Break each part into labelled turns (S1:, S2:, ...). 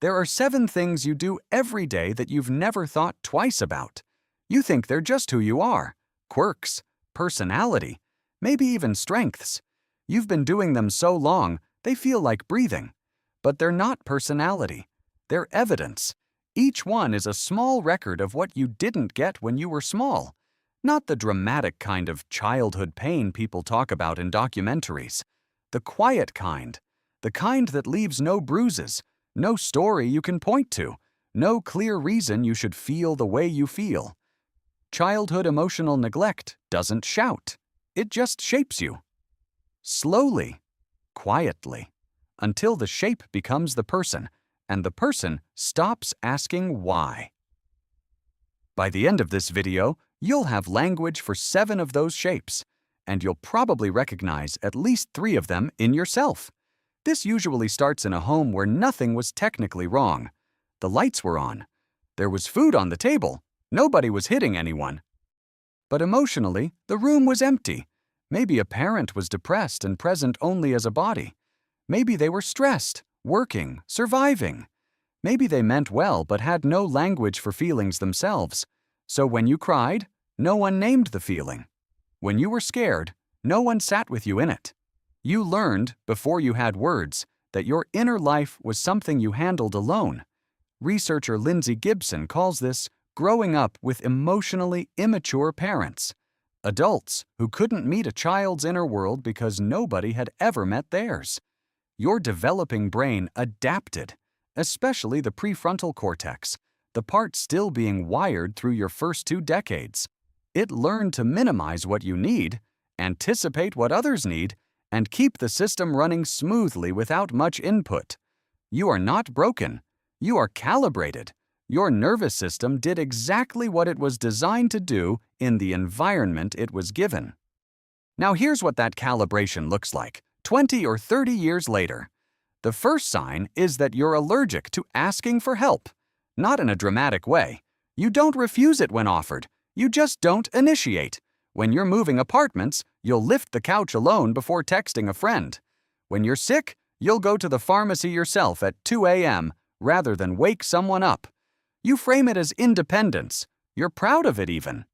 S1: There are 7 things you do every day that you've never thought twice about. You think they're just who you are, quirks, personality, maybe even strengths. You've been doing them so long, they feel like breathing. But they're not personality. They're evidence. Each one is a small record of what you didn't get when you were small. Not the dramatic kind of childhood pain people talk about in documentaries. The quiet kind. The kind that leaves no bruises, no story you can point to, no clear reason you should feel the way you feel. Childhood emotional neglect doesn't shout. It just shapes you. Slowly, quietly, until the shape becomes the person, and the person stops asking why. By the end of this video, you'll have language for 7 of those shapes, and you'll probably recognize at least 3 of them in yourself. This usually starts in a home where nothing was technically wrong. The lights were on. There was food on the table. Nobody was hitting anyone. But emotionally, the room was empty. Maybe a parent was depressed and present only as a body. Maybe they were stressed, working, surviving. Maybe they meant well but had no language for feelings themselves. So when you cried, no one named the feeling. When you were scared, no one sat with you in it. You learned, before you had words, that your inner life was something you handled alone. Researcher Lindsay Gibson calls this growing up with emotionally immature parents. Adults who couldn't meet a child's inner world because nobody had ever met theirs. Your developing brain adapted, especially the prefrontal cortex, the part still being wired through your first 2 decades. It learned to minimize what you need, anticipate what others need, and keep the system running smoothly without much input. You are not broken. You are calibrated. Your nervous system did exactly what it was designed to do in the environment it was given. Now here's what that calibration looks like, 20 or 30 years later. The first sign is that you're allergic to asking for help. Not in a dramatic way. You don't refuse it when offered. You just don't initiate. When you're moving apartments, you'll lift the couch alone before texting a friend. When you're sick, you'll go to the pharmacy yourself at 2 a.m. rather than wake someone up. You frame it as independence. You're proud of it even.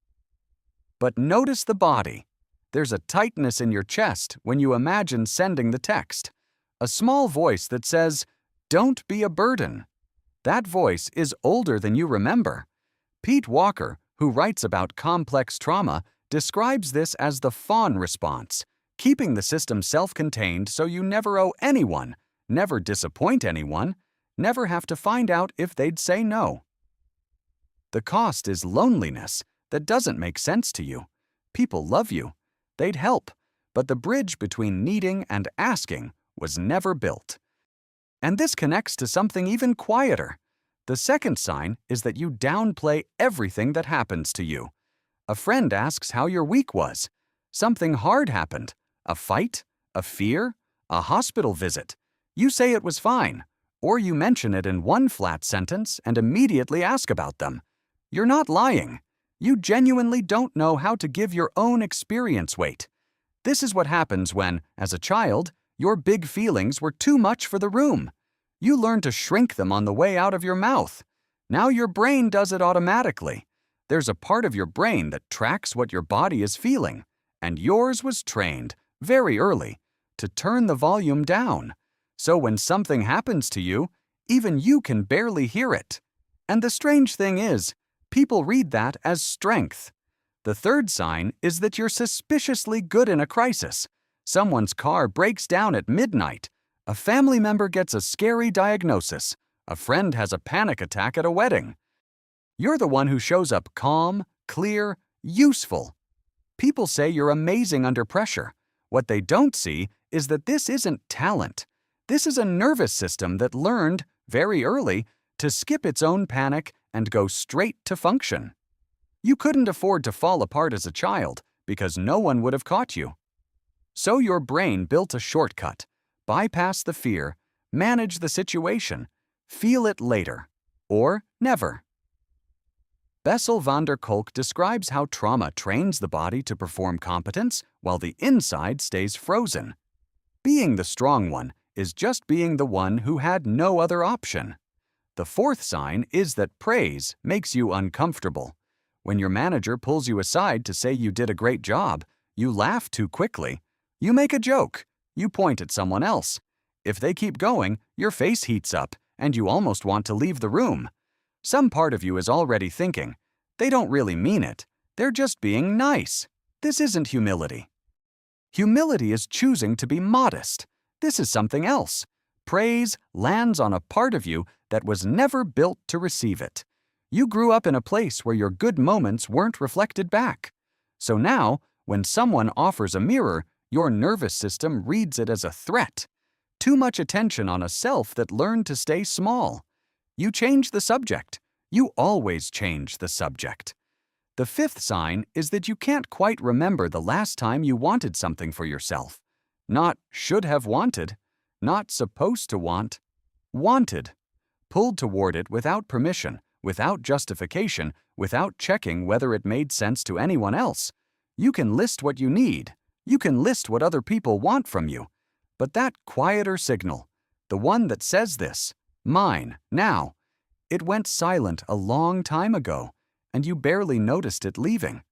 S1: But notice the body. There's a tightness in your chest when you imagine sending the text. A small voice that says, "Don't be a burden." That voice is older than you remember. Pete Walker, who writes about complex trauma, describes this as the fawn response, keeping the system self-contained so you never owe anyone, never disappoint anyone, never have to find out if they'd say no. The cost is loneliness that doesn't make sense to you. People love you. They'd help, but the bridge between needing and asking was never built. And this connects to something even quieter. The second sign is that you downplay everything that happens to you. A friend asks how your week was. Something hard happened. A fight? A fear? A hospital visit? You say it was fine, or you mention it in one flat sentence and immediately ask about them. You're not lying. You genuinely don't know how to give your own experience weight. This is what happens when, as a child, your big feelings were too much for the room. You learn to shrink them on the way out of your mouth. Now your brain does it automatically. There's a part of your brain that tracks what your body is feeling, and yours was trained, very early, to turn the volume down. So when something happens to you, even you can barely hear it. And the strange thing is, people read that as strength. The third sign is that you're suspiciously good in a crisis. Someone's car breaks down at midnight. A family member gets a scary diagnosis. A friend has a panic attack at a wedding. You're the one who shows up calm, clear, useful. People say you're amazing under pressure. What they don't see is that this isn't talent. This is a nervous system that learned, very early, to skip its own panic and go straight to function. You couldn't afford to fall apart as a child because no one would have caught you. So your brain built a shortcut. Bypass the fear, manage the situation, feel it later, or never. Bessel van der Kolk describes how trauma trains the body to perform competence while the inside stays frozen. Being the strong one is just being the one who had no other option. The fourth sign is that praise makes you uncomfortable. When your manager pulls you aside to say you did a great job, you laugh too quickly. You make a joke. You point at someone else. If they keep going, your face heats up, and you almost want to leave the room. Some part of you is already thinking, they don't really mean it. They're just being nice. This isn't humility. Humility is choosing to be modest. This is something else. Praise lands on a part of you that was never built to receive it. You grew up in a place where your good moments weren't reflected back. So now, when someone offers a mirror, your nervous system reads it as a threat. Too much attention on a self that learned to stay small. You change the subject. You always change the subject. The fifth sign is that you can't quite remember the last time you wanted something for yourself. Not should have wanted, not supposed to want, wanted. Pulled toward it without permission, without justification, without checking whether it made sense to anyone else. You can list what you need. You can list what other people want from you. But that quieter signal, the one that says this, mine, now, it went silent a long time ago, and you barely noticed it leaving.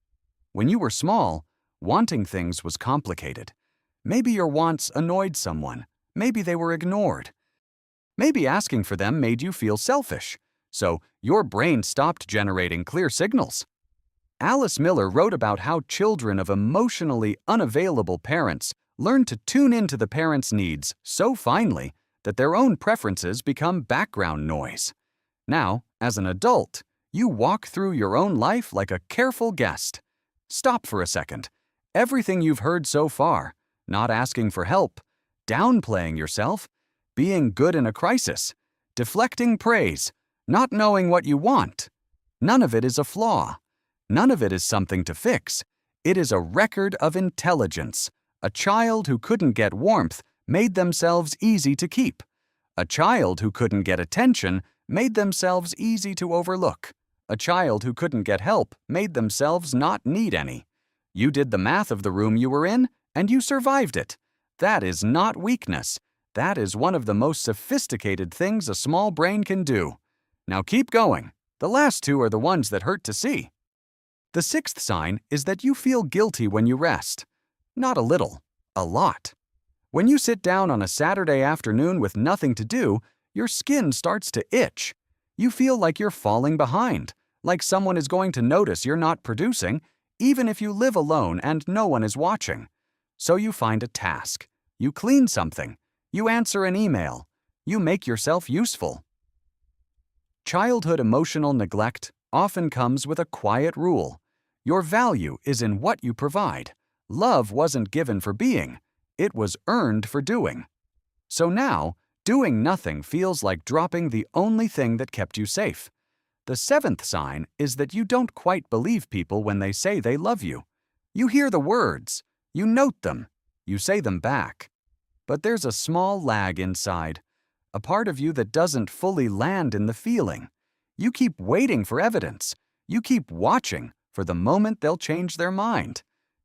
S1: When you were small, wanting things was complicated. Maybe your wants annoyed someone. Maybe they were ignored. Maybe asking for them made you feel selfish, so your brain stopped generating clear signals. Alice Miller wrote about how children of emotionally unavailable parents learn to tune into the parents' needs so finely that their own preferences become background noise. Now, as an adult, you walk through your own life like a careful guest. Stop for a second. Everything you've heard so far, not asking for help, downplaying yourself, being good in a crisis, deflecting praise, not knowing what you want. None of it is a flaw. None of it is something to fix. It is a record of intelligence. A child who couldn't get warmth made themselves easy to keep. A child who couldn't get attention made themselves easy to overlook. A child who couldn't get help made themselves not need any. You did the math of the room you were in, and you survived it. That is not weakness. That is one of the most sophisticated things a small brain can do. Now keep going. The last two are the ones that hurt to see. The sixth sign is that you feel guilty when you rest. Not a little, a lot. When you sit down on a Saturday afternoon with nothing to do, your skin starts to itch. You feel like you're falling behind, like someone is going to notice you're not producing, even if you live alone and no one is watching. So you find a task. You clean something. You answer an email. You make yourself useful. Childhood emotional neglect often comes with a quiet rule. Your value is in what you provide. Love wasn't given for being. It was earned for doing. So now, doing nothing feels like dropping the only thing that kept you safe. The seventh sign is that you don't quite believe people when they say they love you. You hear the words. You note them. You say them back. But there's a small lag inside, a part of you that doesn't fully land in the feeling. You keep waiting for evidence. You keep watching for the moment they'll change their mind.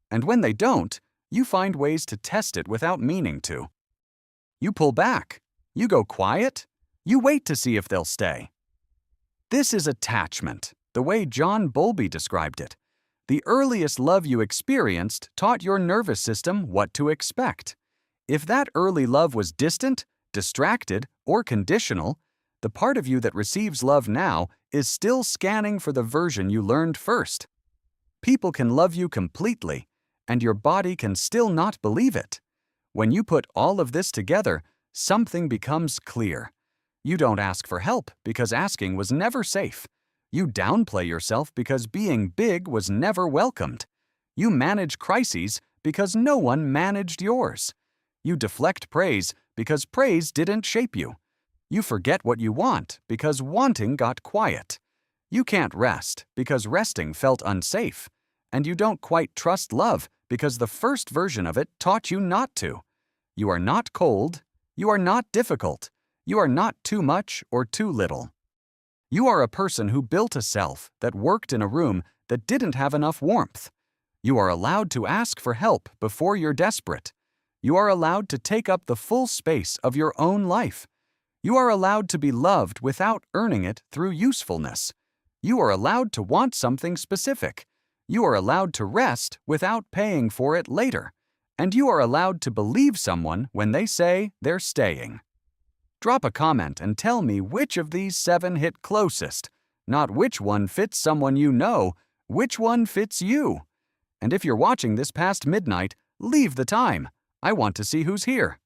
S1: And when they don't, you find ways to test it without meaning to. You pull back. You go quiet. You wait to see if they'll stay. This is attachment, the way John Bowlby described it. The earliest love you experienced taught your nervous system what to expect. If that early love was distant, distracted, or conditional, the part of you that receives love now is still scanning for the version you learned first. People can love you completely, and your body can still not believe it. When you put all of this together, something becomes clear. You don't ask for help because asking was never safe. You downplay yourself because being big was never welcomed. You manage crises because no one managed yours. You deflect praise because praise didn't shape you. You forget what you want because wanting got quiet. You can't rest because resting felt unsafe. And you don't quite trust love because the first version of it taught you not to. You are not cold. You are not difficult. You are not too much or too little. You are a person who built a self that worked in a room that didn't have enough warmth. You are allowed to ask for help before you're desperate. You are allowed to take up the full space of your own life. You are allowed to be loved without earning it through usefulness. You are allowed to want something specific. You are allowed to rest without paying for it later. And you are allowed to believe someone when they say they're staying. Drop a comment and tell me which of these 7 hit closest. Not which one fits someone you know, which one fits you. And if you're watching this past midnight, leave the time. I want to see who's here.